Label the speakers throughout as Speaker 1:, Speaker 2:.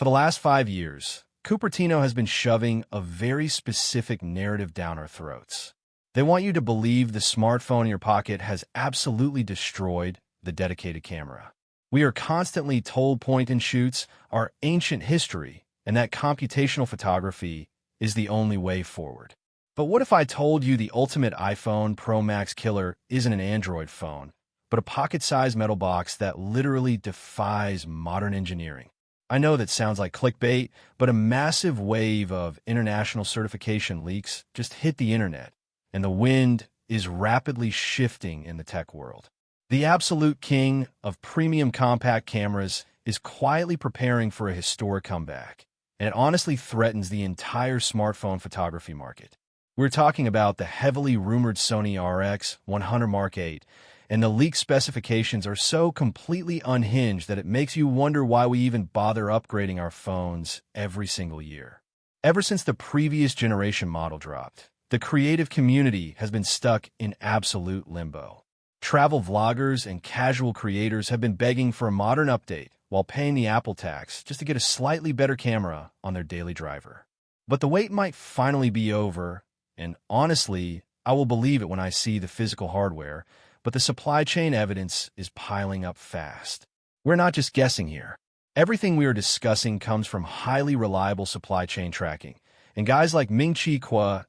Speaker 1: For the last 5 years, Cupertino has been shoving a very specific narrative down our throats. They want you to believe the smartphone in your pocket has absolutely destroyed the dedicated camera. We are constantly told point-and-shoots are ancient history and that computational photography is the only way forward. But what if I told you the ultimate iPhone Pro Max killer isn't an Android phone, but a pocket-sized metal box that literally defies modern engineering? I know that sounds like clickbait, but a massive wave of international certification leaks just hit the internet, and the wind is rapidly shifting in the tech world. The absolute king of premium compact cameras is quietly preparing for a historic comeback, and it honestly threatens the entire smartphone photography market. We're talking about the heavily rumored Sony RX100 VIII, and the leaked specifications are so completely unhinged that it makes you wonder why we even bother upgrading our phones every single year. Ever since the previous generation model dropped, the creative community has been stuck in absolute limbo. Travel vloggers and casual creators have been begging for a modern update while paying the Apple tax just to get a slightly better camera on their daily driver. But the wait might finally be over, and honestly, I will believe it when I see the physical hardware, but the supply chain evidence is piling up fast. We're not just guessing here. Everything we are discussing comes from highly reliable supply chain tracking, and guys like Ming-Chi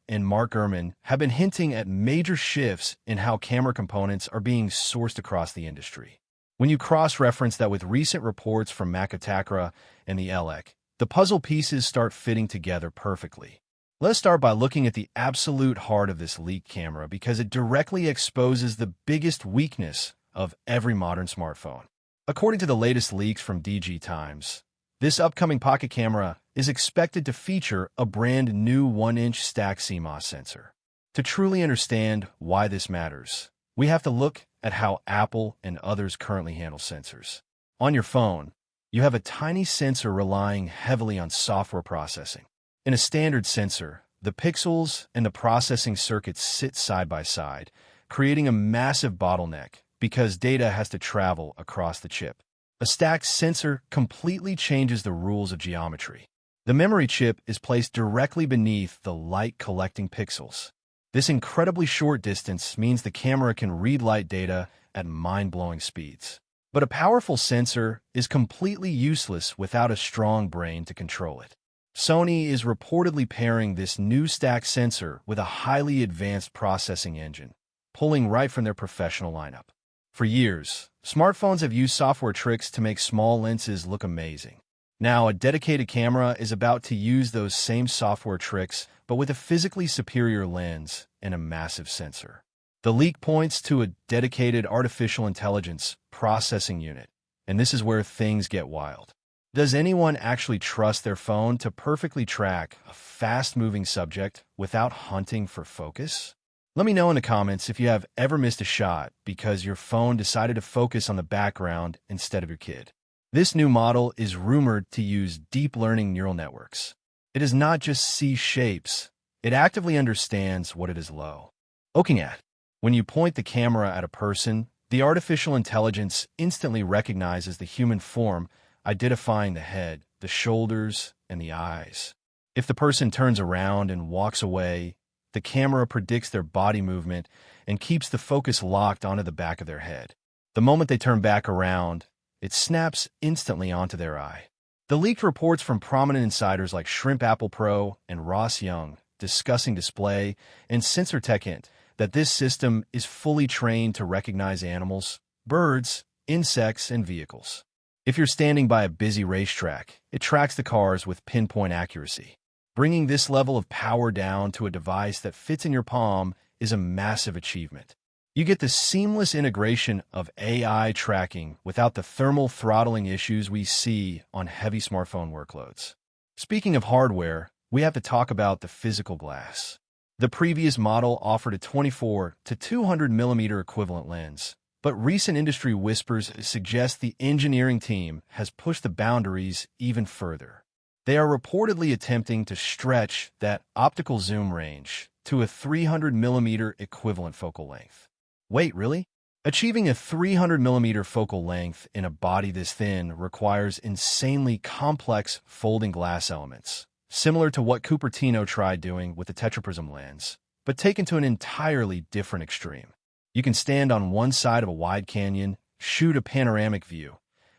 Speaker 1: and Mark Gurman have been hinting at major shifts in how camera components are being sourced across the industry. When you cross-reference that with recent reports from Macotacra and the ELEC, the puzzle pieces start fitting together perfectly. Let's start by looking at the absolute heart of this leaked camera because it directly exposes the biggest weakness of every modern smartphone. According to the latest leaks from DG Times, this upcoming pocket camera is expected to feature a brand new 1-inch stacked CMOS sensor. To truly understand why this matters, we have to look at how Apple and others currently handle sensors. On your phone, you have a tiny sensor relying heavily on software processing. In a standard sensor, the pixels and the processing circuits sit side by side, creating a massive bottleneck because data has to travel across the chip. A stacked sensor completely changes the rules of geometry. The memory chip is placed directly beneath the light-collecting pixels. This incredibly short distance means the camera can read light data at mind-blowing speeds. But a powerful sensor is completely useless without a strong brain to control it. Sony is reportedly pairing this new stacked sensor with a highly advanced processing engine, pulling right from their professional lineup. For years, smartphones have used software tricks to make small lenses look amazing. Now, a dedicated camera is about to use those same software tricks, but with a physically superior lens and a massive sensor. The leak points to a dedicated artificial intelligence processing unit, and this is where things get wild. Does anyone actually trust their phone to perfectly track a fast-moving subject without hunting for focus? Let me know in the comments if you have ever missed a shot because your phone decided to focus on the background instead of your kid. This new model is rumored to use deep learning neural networks. It does not just see shapes, it actively understands what it is looking at. When you point the camera at a person, the artificial intelligence instantly recognizes the human form, identifying the head, the shoulders, and the eyes. If the person turns around and walks away, the camera predicts their body movement and keeps the focus locked onto the back of their head. The moment they turn back around, it snaps instantly onto their eye. The leaked reports from prominent insiders like Shrimp Apple Pro and Ross Young discussing display and sensor tech hint that this system is fully trained to recognize animals, birds, insects, and vehicles. If you're standing by a busy racetrack, it tracks the cars with pinpoint accuracy. Bringing this level of power down to a device that fits in your palm is a massive achievement. You get the seamless integration of AI tracking without the thermal throttling issues we see on heavy smartphone workloads. Speaking of hardware, we have to talk about the physical glass. The previous model offered a 24 to 200 millimeter equivalent lens, but recent industry whispers suggest the engineering team has pushed the boundaries even further. They are reportedly attempting to stretch that optical zoom range to a 300 millimeter equivalent focal length. Wait, really? Achieving a 300mm focal length in a body this thin requires insanely complex folding glass elements, similar to what Cupertino tried doing with the tetraprism lens, but taken to an entirely different extreme. You can stand on one side of a wide canyon, shoot a panoramic view,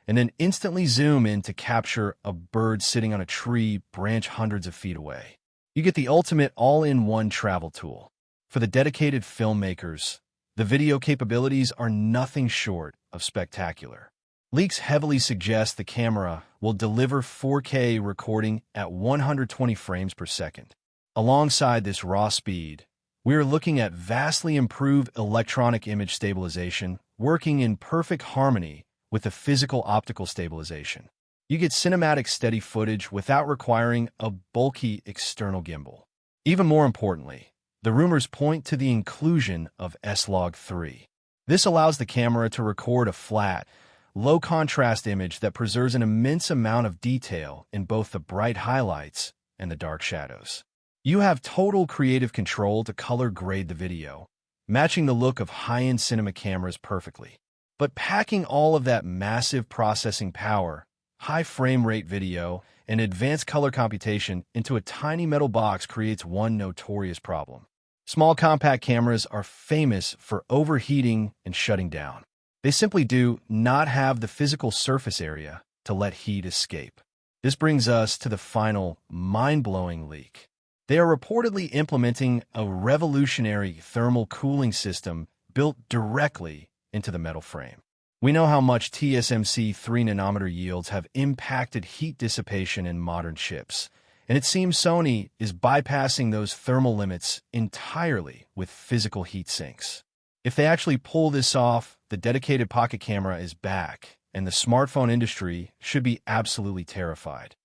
Speaker 1: and then instantly zoom in to capture a bird sitting on a tree branch hundreds of feet away. You get the ultimate all-in-one travel tool. For the dedicated filmmakers, the video capabilities are nothing short of spectacular. Leaks heavily suggest the camera will deliver 4K recording at 120 frames per second. Alongside this raw speed, we are looking at vastly improved electronic image stabilization working in perfect harmony with the physical optical stabilization. You get cinematic steady footage without requiring a bulky external gimbal. Even more importantly, the rumors point to the inclusion of S-Log3. This allows the camera to record a flat, low-contrast image that preserves an immense amount of detail in both the bright highlights and the dark shadows. You have total creative control to color grade the video, matching the look of high-end cinema cameras perfectly. But packing all of that massive processing power, high frame rate video, and advanced color computation into a tiny metal box creates one notorious problem. Small compact cameras are famous for overheating and shutting down. They simply do not have the physical surface area to let heat escape. This brings us to the final mind-blowing leak. They are reportedly implementing a revolutionary thermal cooling system built directly into the metal frame. We know how much TSMC 3nm yields have impacted heat dissipation in modern chips, and it seems Sony is bypassing those thermal limits entirely with physical heat sinks. If they actually pull this off, the dedicated pocket camera is back, and the smartphone industry should be absolutely terrified.